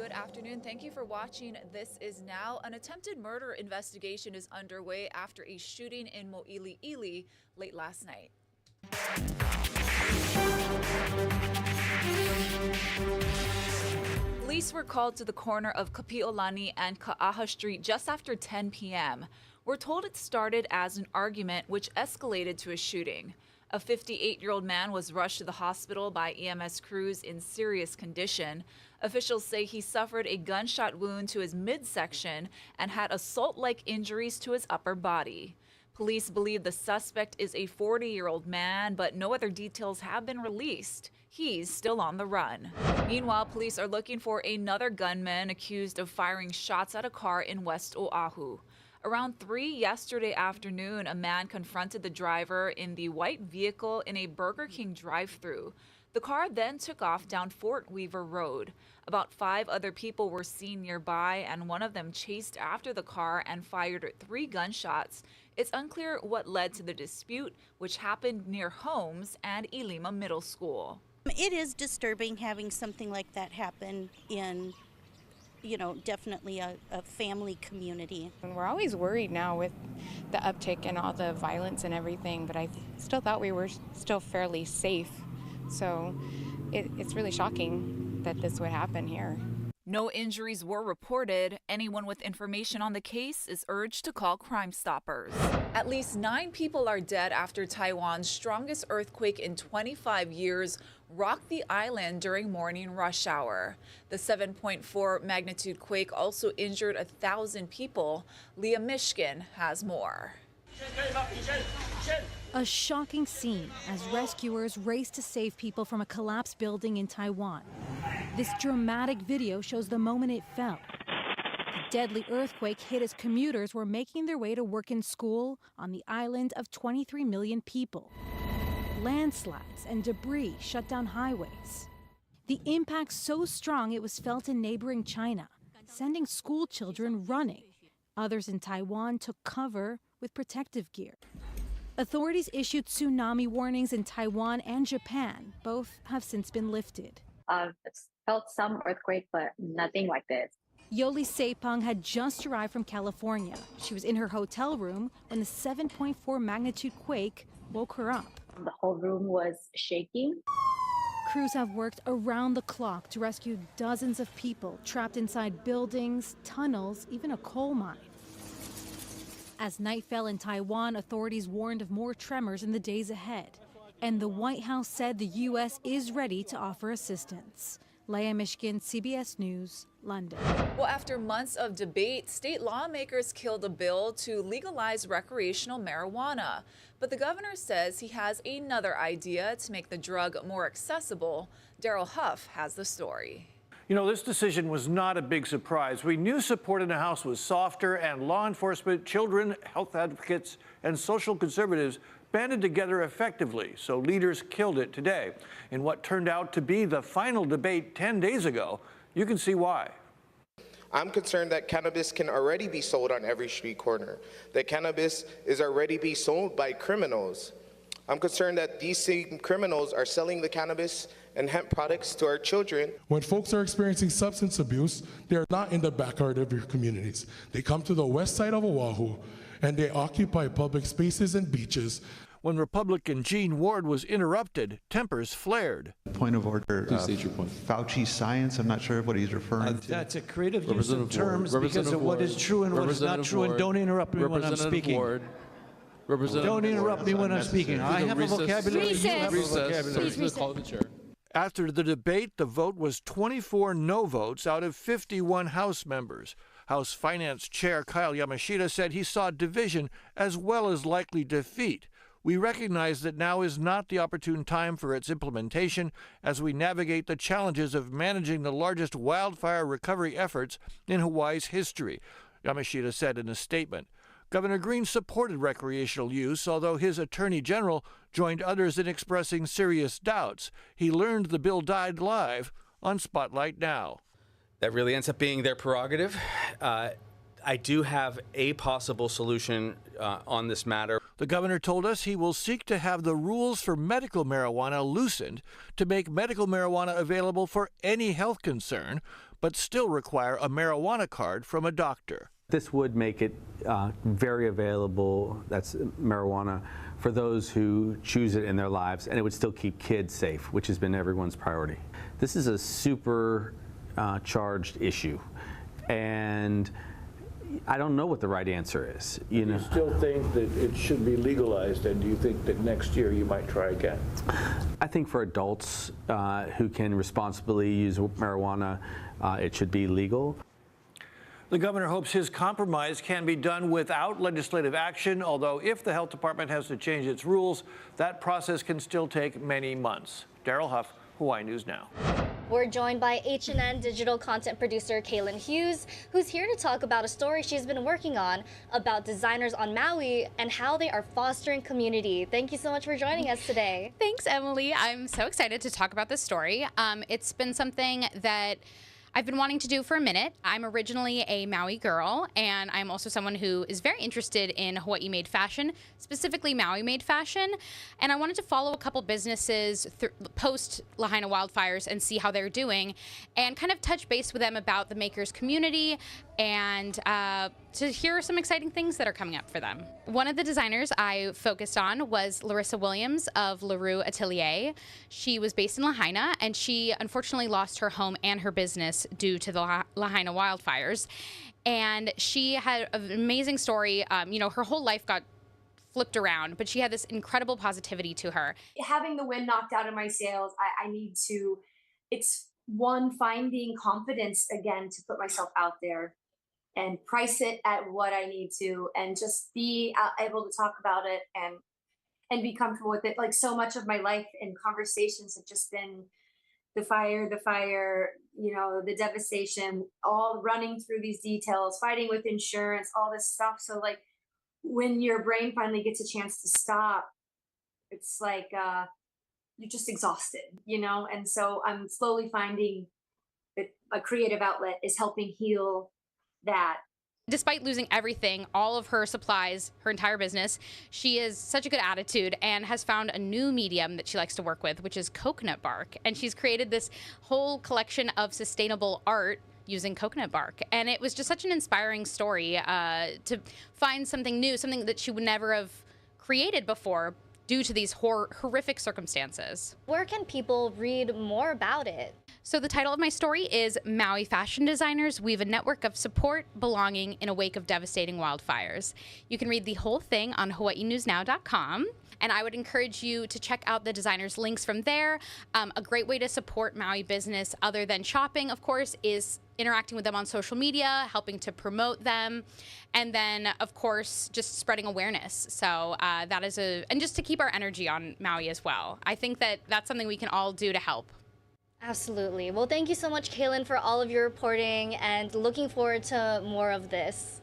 Good afternoon. Thank you for watching. This is Now. An attempted murder investigation is underway after a shooting in Mo'iliili late last night. Police were called to the corner of Kapi'olani and Ka'aha Street just after 10 p.m. We're told it started as an argument which escalated to a shooting. A 58-year-old man was rushed to the hospital by EMS crews in serious condition. Officials say he suffered a gunshot wound to his midsection and had assault-like injuries to his upper body. Police believe the suspect is a 40-year-old man, but no other details have been released. He's still on the run. Meanwhile, police are looking for another gunman accused of firing shots at a car in West Oahu. Around 3 yesterday afternoon, a man confronted the driver in the white vehicle in a Burger King drive-thru. The car then took off down Fort Weaver Road. About 5 other people were seen nearby, and one of them chased after the car and fired 3 gunshots. It's unclear what led to the dispute, which happened near Holmes and Ilima Middle School. It is disturbing having something like that happen in, definitely a family community. And we're always worried now with the uptick and all the violence and everything, but I still thought we were still fairly safe. So it's really shocking that this would happen here. No injuries were reported. Anyone with information on the case is urged to call Crime Stoppers. At least 9 people are dead after Taiwan's strongest earthquake in 25 years rocked the island during morning rush hour. The 7.4 magnitude quake also injured 1,000 people. Leah Mishkin has more. A shocking scene as rescuers race to save people from a collapsed building in Taiwan. This dramatic video shows the moment it fell. The deadly earthquake hit as commuters were making their way to work and school on the island of 23 million people. Landslides and debris shut down highways. The impact so strong it was felt in neighboring China, sending school children running. Others in Taiwan took cover with protective gear. Authorities issued tsunami warnings in Taiwan and Japan. Both have since been lifted. I've felt some earthquake, but nothing like this. Yoli Seipang had just arrived from California. She was in her hotel room when the 7.4 magnitude quake woke her up. The whole room was shaking. Crews have worked around the clock to rescue dozens of people trapped inside buildings, tunnels, even a coal mine. As night fell in Taiwan, authorities warned of more tremors in the days ahead. And the White House said the U.S. is ready to offer assistance. Leah Mishkin, CBS News, London. Well, after months of debate, state lawmakers killed a bill to legalize recreational marijuana. But the governor says he has another idea to make the drug more accessible. Daryl Huff has the story. You know, this decision was not a big surprise. We knew support in the House was softer, and law enforcement, children, health advocates, and social conservatives banded together effectively, so leaders killed it today. In what turned out to be the final debate 10 days ago, you can see why. I'm concerned that cannabis can already be sold on every street corner, that cannabis is already being sold by criminals. I'm concerned that these same criminals are selling the cannabis and hemp products to our children. When folks are experiencing substance abuse, they're not in the backyard of your communities. They come to the west side of Oahu and they occupy public spaces and beaches. When Republican Gene Ward was interrupted, tempers flared. Point of order. Please state your point. Fauci science, I'm not sure what he's referring to. That's a creative use of terms because of what is true and what is not true, and don't interrupt me when I'm speaking. Don't interrupt me when I'm speaking. I have a vocabulary. You have a vocabulary. Please call the chair. After the debate, the vote was 24 no votes out of 51 House members. House Finance Chair Kyle Yamashita said he saw division as well as likely defeat. We recognize that now is not the opportune time for its implementation as we navigate the challenges of managing the largest wildfire recovery efforts in Hawaii's history, Yamashita said in a statement. Governor Green supported recreational use, although his attorney general joined others in expressing serious doubts. He learned the bill died live on Spotlight Now. That really ends up being their prerogative. I do have a possible solution on this matter. The governor told us he will seek to have the rules for medical marijuana loosened to make medical marijuana available for any health concern, but still require a marijuana card from a doctor. This would make it very available, that's marijuana, for those who choose it in their lives, and it would still keep kids safe, which has been everyone's priority. This is a super charged issue, and I don't know what the right answer is. You still think that it should be legalized, and do you think that next year you might try again? I think for adults who can responsibly use marijuana, it should be legal. The governor hopes his compromise can be done without legislative action, although if the health department has to change its rules, that process can still take many months. Daryl Huff, Hawaii News Now. We're joined by H&N digital content producer Kaylin Hughes, who's here to talk about a story she's been working on about designers on Maui and how they are fostering community. Thank you so much for joining us today. Thanks, Emily. I'm so excited to talk about this story. It's been something that I've been wanting to do for a minute. I'm originally a Maui girl, and I'm also someone who is very interested in Hawaii-made fashion, specifically Maui-made fashion. And I wanted to follow a couple businesses post Lahaina wildfires and see how they're doing, and kind of touch base with them about the makers community and to hear some exciting things that are coming up for them. One of the designers I focused on was Larissa Williams of LaRue Atelier. She was based in Lahaina, and she unfortunately lost her home and her business due to the Lahaina wildfires. And she had an amazing story. Her whole life got flipped around, but she had this incredible positivity to her. Having the wind knocked out of my sails, I need to, it's one, finding confidence again to put myself out there and price it at what I need to, and just be able to talk about it and be comfortable with it. Like, so much of my life and conversations have just been the fire, the devastation, all running through these details, fighting with insurance, all this stuff. So like, when your brain finally gets a chance to stop, it's like you're just exhausted, and so I'm slowly finding that a creative outlet is helping heal that. Despite losing everything, all of her supplies, her entire business, she has such a good attitude and has found a new medium that she likes to work with, which is coconut bark. And she's created this whole collection of sustainable art using coconut bark. And it was just such an inspiring story to find something new, something that she would never have created before due to these horrific circumstances. Where can people read more about it? So the title of my story is Maui Fashion Designers Weave a Network of Support, Belonging in a Wake of Devastating Wildfires. You can read the whole thing on hawaiinewsnow.com. And I would encourage you to check out the designers' links from there. A great way to support Maui business, other than shopping, of course, is interacting with them on social media, helping to promote them, and then, of course, just spreading awareness. So that is and just to keep our energy on Maui as well. I think that that's something we can all do to help. Absolutely. Well, thank you so much, Kaylin, for all of your reporting, and looking forward to more of this.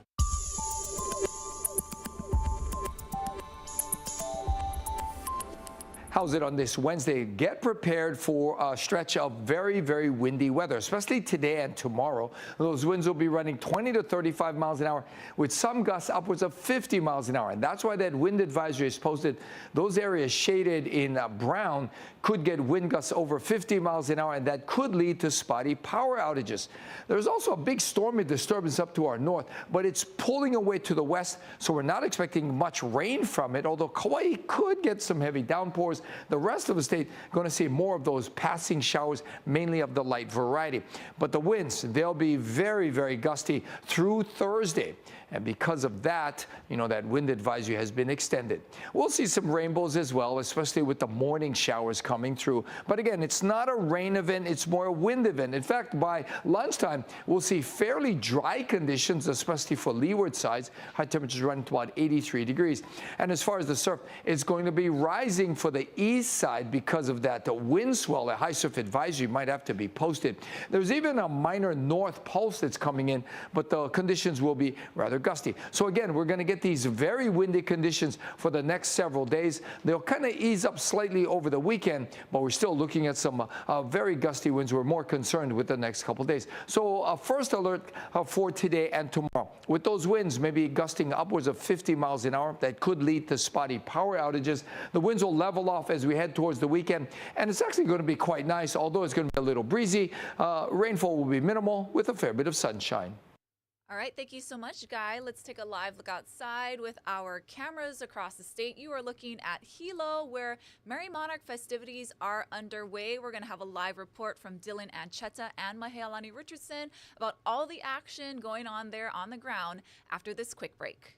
How's it on this Wednesday? Get prepared for a stretch of very, very windy weather, especially today and tomorrow. Those winds will be running 20 to 35 miles an hour with some gusts upwards of 50 miles an hour. And that's why that wind advisory is posted. Those areas shaded in brown could get wind gusts over 50 miles an hour, and that could lead to spotty power outages. There's also a big stormy disturbance up to our north, but it's pulling away to the west, so we're not expecting much rain from it, although Kauai could get some heavy downpours. The rest of the state going to see more of those passing showers, mainly of the light variety. But the winds, they'll be very, very gusty through Thursday. And because of that, that wind advisory has been extended. We'll see some rainbows as well, especially with the morning showers coming through. But again, it's not a rain event, it's more a wind event. In fact, by lunchtime, we'll see fairly dry conditions, especially for leeward sides. High temperatures running to about 83 degrees. And as far as the surf, it's going to be rising for the east side because of that. The wind swell, a high surf advisory might have to be posted. There's even a minor north pulse that's coming in, but the conditions will be rather gusty. So again, we're going to get these very windy conditions for the next several days. They'll kind of ease up slightly over the weekend, but we're still looking at some very gusty winds. We're more concerned with the next couple days. So first alert for today and tomorrow. With those winds maybe gusting upwards of 50 miles an hour, that could lead to spotty power outages. The winds will level off off as we head towards the weekend, and it's actually going to be quite nice, although it's going to be a little breezy. Rainfall will be minimal with a fair bit of sunshine. All right, thank you so much, Guy. Let's take a live look outside with our cameras across the state. You are looking at Hilo, where Merry Monarch festivities are underway. We're going to have a live report from Dylan Ancheta and Mahealani Richardson about all the action going on there on the ground after this quick break.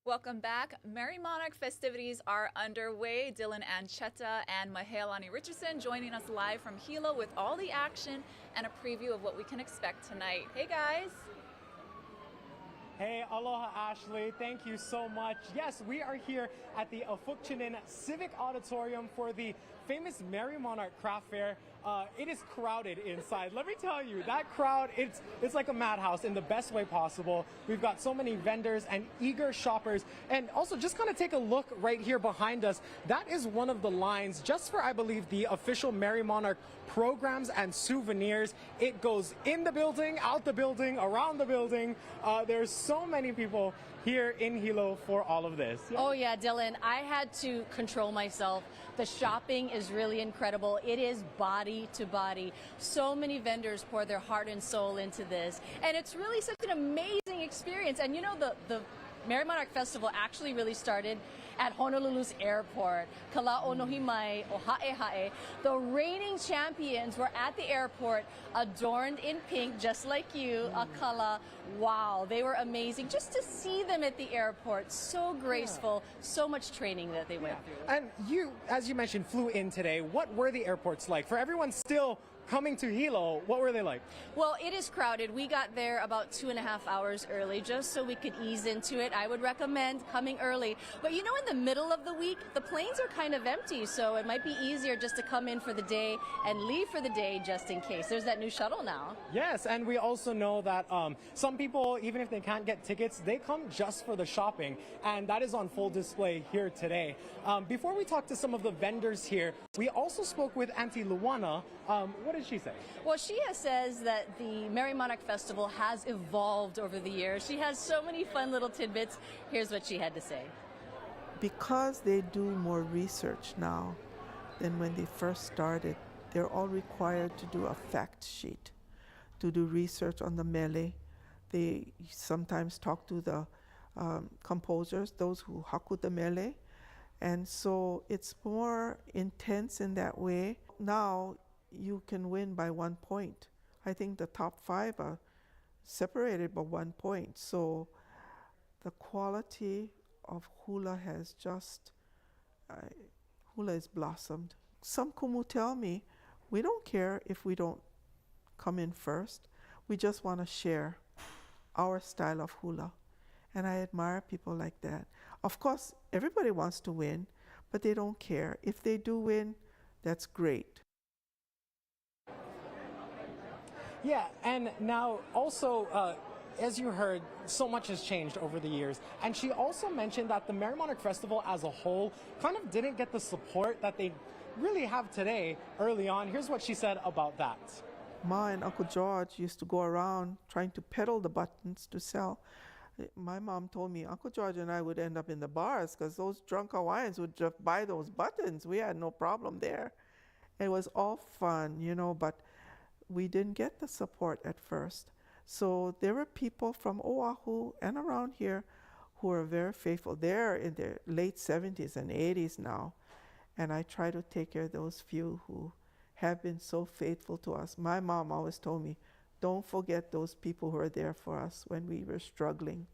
Welcome back. Merry Monarch festivities are underway. Dylan Ancheta and Mahealani Richardson joining us live from Hilo with all the action and a preview of what we can expect tonight. Hey guys. Hey, aloha Ashley, thank you so much. Yes, we are here at the Afukchinin Civic Auditorium for the famous Merry Monarch Craft Fair. It is crowded inside. Let me tell you, that crowd, it's like a madhouse in the best way possible. We've got so many vendors and eager shoppers. And also just kind of take a look right here behind us. That is one of the lines just for, I believe, the official Merry Monarch programs and souvenirs. It goes in the building, out the building, around the building. There's so many people here in Hilo for all of this. Yeah. Oh yeah, Dylan, I had to control myself. The shopping is really incredible. It is body to body. So many vendors pour their heart and soul into this. And it's really such an amazing experience. And you know, the Merry Monarch Festival actually really started at Honolulu's airport. Kala'o no himai o ha'e. The reigning champions were at the airport, adorned in pink, just like you, Akala. Wow, they were amazing. Just to see them at the airport, so graceful, so much training that they went through. And you, as you mentioned, flew in today. What were the airports like? For everyone still coming to Hilo, what were they like? Well, it is crowded. We got there about 2.5 hours early just so we could ease into it. I would recommend coming early. But you know, in the middle of the week, the planes are kind of empty, so it might be easier just to come in for the day and leave for the day just in case. There's that new shuttle now. Yes, and we also know that some people, even if they can't get tickets, they come just for the shopping, and that is on full display here today. Before we talk to some of the vendors here, we also spoke with Auntie Luana. What did she say? Well, she says that the Merry Monarch Festival has evolved over the years. She has so many fun little tidbits. Here's what she had to say. Because they do more research now than when they first started, they're all required to do a fact sheet, to do research on the mele. They sometimes talk to the composers, those who haku the mele. And so it's more intense in that way. Now you can win by 1 point. I think the top 5 are separated by 1 point. So the quality of hula has just, hula has blossomed. Some kumu tell me, we don't care if we don't come in first. We just want to share our style of hula. And I admire people like that. Of course, everybody wants to win, but they don't care. If they do win, that's great. Yeah, and now also, as you heard, so much has changed over the years. And she also mentioned that the Merry Monarch Festival as a whole kind of didn't get the support that they really have today early on. Here's what she said about that. Ma and Uncle George used to go around trying to peddle the buttons to sell. My mom told me Uncle George and I would end up in the bars because those drunk Hawaiians would just buy those buttons. We had no problem there. It was all fun, you know, but we didn't get the support at first. So there were people from Oahu and around here who are very faithful. They're in their late 70s and 80s now. And I try to take care of those few who have been so faithful to us. My mom always told me, don't forget those people who are there for us when we were struggling.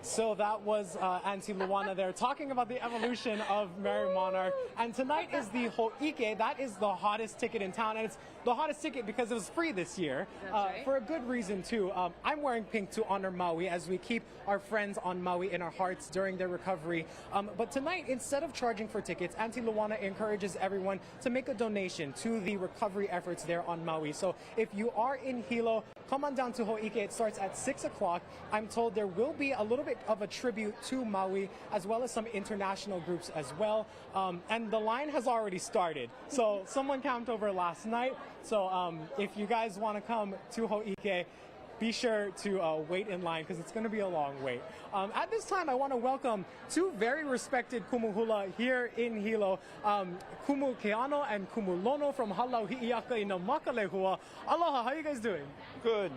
So that was Auntie Luana there talking about the evolution of Merry Monarch. And tonight is the Ho'ike. That is the hottest ticket in town. And it's the hottest ticket because it was free this year. That's right. For a good reason, too. I'm wearing pink to honor Maui as we keep our friends on Maui in our hearts during their recovery. But tonight, instead of charging for tickets, Auntie Luana encourages everyone to make a donation to the recovery efforts there on Maui. So if you are in Hilo, come on down to Ho'ike. It starts at 6 o'clock. I'm told there will be a little bit of a tribute to Maui, as well as some international groups as well. And the line has already started. So someone camped over last night. So if you guys want to come to Ho'ike, be sure to wait in line because it's going to be a long wait. At this time, I want to welcome two very respected kumu hula here in Hilo, Kumu Keano and Kumu Lono from Halau Hi'iaka in Makalehua. Aloha, how are you guys doing? Good.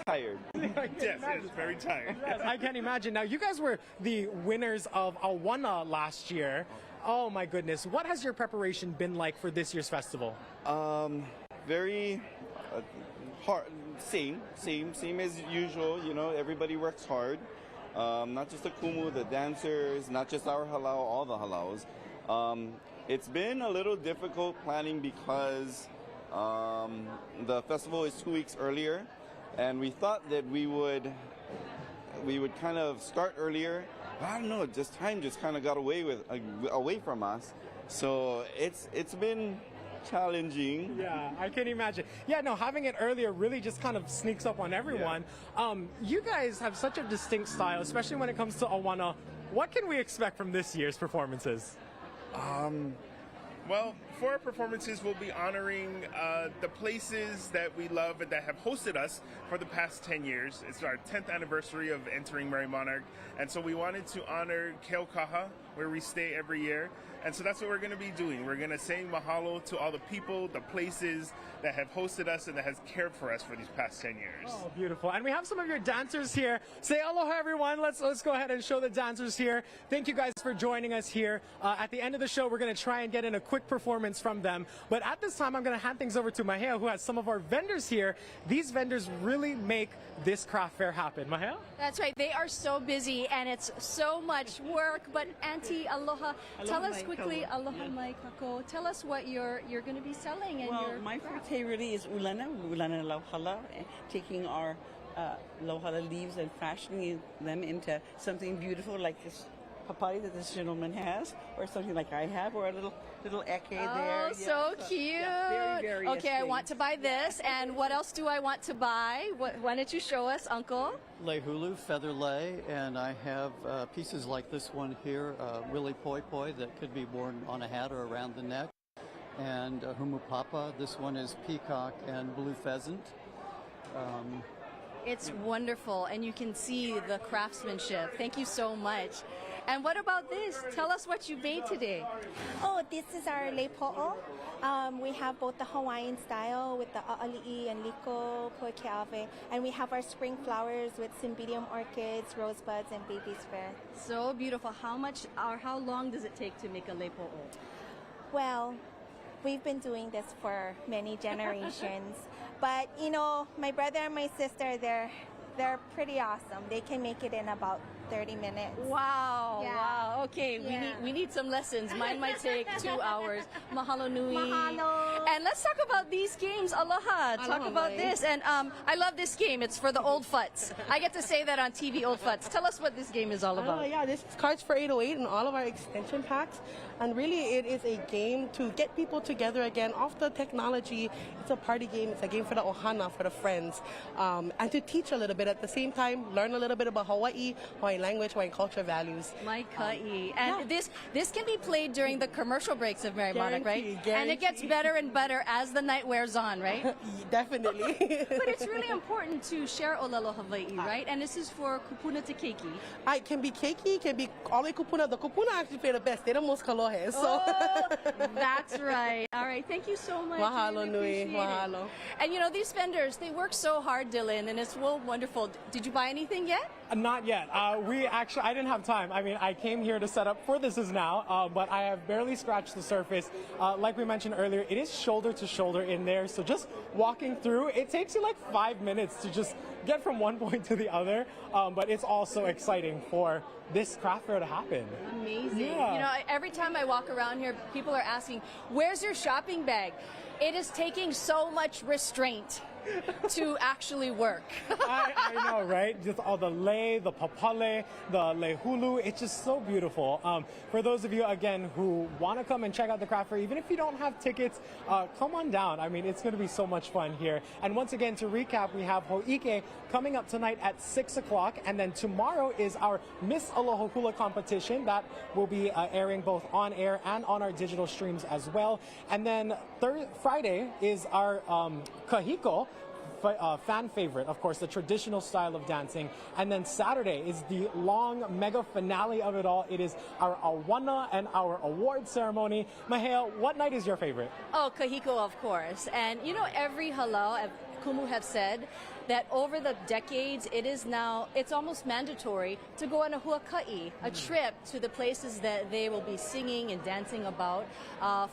Tired. Yes, very tired. Yes, I can imagine. Now, you guys were the winners of Awana last year. Oh my goodness. What has your preparation been like for this year's festival? Very hard. Same as usual. You know, everybody works hard. Not just the kumu, the dancers, not just our halau, all the halaus. It's been a little difficult planning because the festival is 2 weeks earlier, and we thought that we would kind of start earlier. I don't know, time just kind of got away from us. So it's been challenging. Yeah, I can imagine. Yeah, no, having it earlier really just kind of sneaks up on everyone. Yeah. You guys have such a distinct style, especially when it comes to Awana. What can we expect from this year's performances? Well, for our performances, we'll be honoring the places that we love and that have hosted us for the past 10 years. It's our 10th anniversary of entering Merry Monarch, and so we wanted to honor Keaukaha, where we stay every year. And so that's what we're going to be doing. We're going to say mahalo to all the people, the places that have hosted us and that has cared for us for these past 10 years. Oh, beautiful. And we have some of your dancers here. Say aloha, everyone. Let's go ahead and show the dancers here. Thank you guys for joining us here. At the end of the show, we're going to try and get in a quick performance from them. But at this time, I'm going to hand things over to Mahea, who has some of our vendors here. These vendors really make this craft fair happen. Mahea? That's right. They are so busy and it's so much work. But Auntie, aloha. Tell us quickly, aloha mai kako. Tell us what you're going to be selling. And well, my forte really is ulana lauhala, taking our lauhala leaves and fashioning them into something beautiful like this papaya that this gentleman has, or something like I have, or a little eke there. Oh, so cute. Yeah, very okay, I want to buy this. And what else do I want to buy? Why don't you show us, Uncle? Lei hulu, feather lei, and I have pieces like this one here, Willy Poi Poi, that could be worn on a hat or around the neck. And humupapa, this one is peacock and blue pheasant. It's wonderful, and you can see the craftsmanship. Thank you so much. And what about this? Tell us what you made today. Oh, this is our lepo'o. We have both the Hawaiian style with the a'ali'i and liko, poikeave, and we have our spring flowers with cymbidium orchids, rosebuds, and baby's fur. So beautiful. How much or how long does it take to make a lepo'o? Well, We've been doing this for many generations. But, you know, my brother and my sister, they're pretty awesome. They can make it in about 30 minutes. Wow, Yeah. wow. Okay, we need some lessons. Mine might take 2 hours. Mahalo nui. Mahalo. And let's talk about these games. Aloha. Talk Aloha, about mai. this. And I love this game. It's for the old futs. I get to say that on TV, old futs. Tell us what this game is all about. Yeah, this is Cards for 808 and all of our extension packs. And really, it is a game to get people together again off the technology. It's a party game. It's a game for the ohana, for the friends. And to teach a little bit at the same time, learn a little bit about Hawaii, Hawaiian language, Hawaiian culture, values. My ka'i. And this can be played during the commercial breaks of Mary Monarch, right? Guarantee. And it gets better and better as the night wears on, right? Definitely. But it's really important to share olelo Hawaii, right? And this is for kupuna to keiki. It can be keiki, it can be all the kupuna. The kupuna actually play the best. They're the most kalohe. So. Oh, that's right. All right. Thank you so much. Mahalo Really nui. appreciate it. Mahalo. And you know, these vendors, they work so hard, Dylan, and it's well wonderful. Did you buy anything yet? Not yet. I didn't have time. I mean, I came here to set up for This Is Now, but I have barely scratched the surface. Like we mentioned earlier, it is shoulder to shoulder in there. So just walking through, it takes you like 5 minutes to just get from one point to the other. But it's also exciting for this craft fair to happen. Amazing. Yeah. You know, every time I walk around here, people are asking, where's your shopping bag? It is taking so much restraint to actually work. I know, right? Just all the lei, the papale, the lehulu. It's just so beautiful. For those of you, again, who want to come and check out the craft fair, even if you don't have tickets, come on down. I mean, it's going to be so much fun here. And once again, to recap, we have Ho'ike coming up tonight at 6 o'clock. And then tomorrow is our Miss Aloha Hula competition that will be airing both on air and on our digital streams as well. And then Friday is our kahiko, fan favorite, of course, the traditional style of dancing. And then Saturday is the long mega finale of it all. It is our awana and our award ceremony. Mahea, what night is your favorite? Oh, kahiko, of course. And you know, every halau, Kumu have said that over the decades, it's almost mandatory to go on a huaka'i, a trip to the places that they will be singing and dancing about.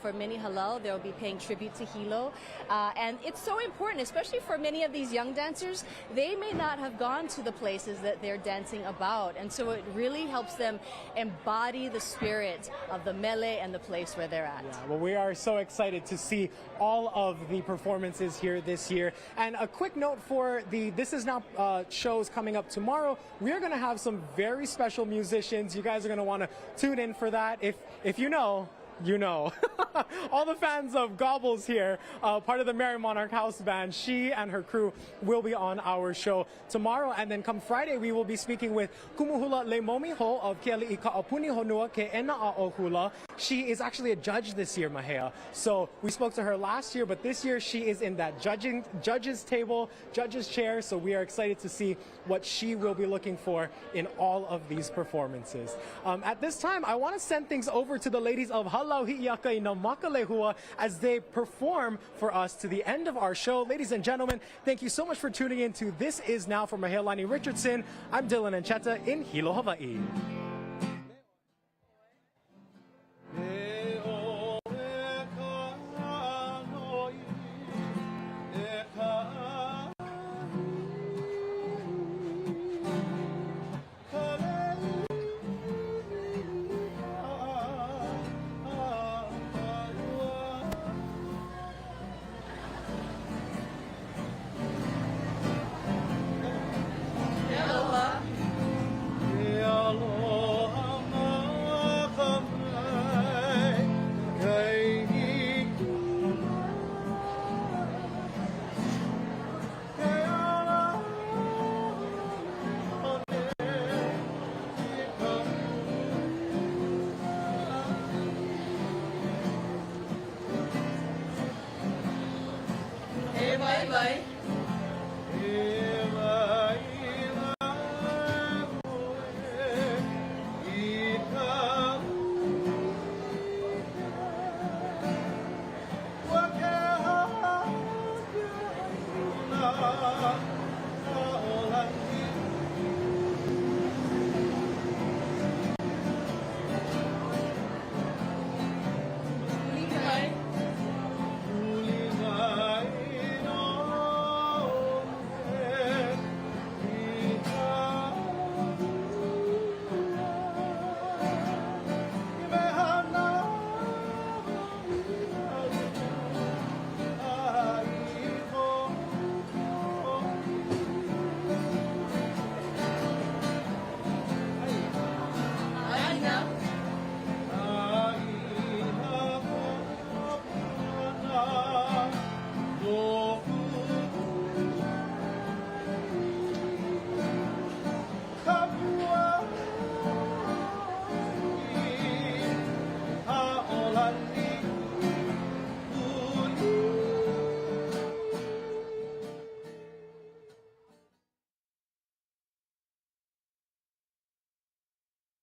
For many halau, they'll be paying tribute to Hilo. And it's so important, especially for many of these young dancers. They may not have gone to the places that they're dancing about. And so it really helps them embody the spirit of the mele and the place where they're at. Yeah, well, we are so excited to see all of the performances here this year. And a quick note for the This Is Now shows coming up tomorrow. We're going to have some very special musicians. You guys are going to want to tune in for that. If you know, you know. All the fans of Gobbles here, part of the Mary Monarch House Band, she and her crew will be on our show tomorrow. And then come Friday, we will be speaking with Kumuhula Leimomiho of Keali'i Ka'apuni Honua Ke Ena'a Hula. She is actually a judge this year, Mahea. So we spoke to her last year, but this year she is in that judges table, judges chair. So we are excited to see what she will be looking for in all of these performances. At this time, I want to send things over to the ladies of Halau Hi'iakai na Makalehua as they perform for us to the end of our show. Ladies and gentlemen, thank you so much for tuning in to This Is Now from Mahealani Richardson. I'm Dylan Ancheta in Hilo, Hawaii. Bye bye.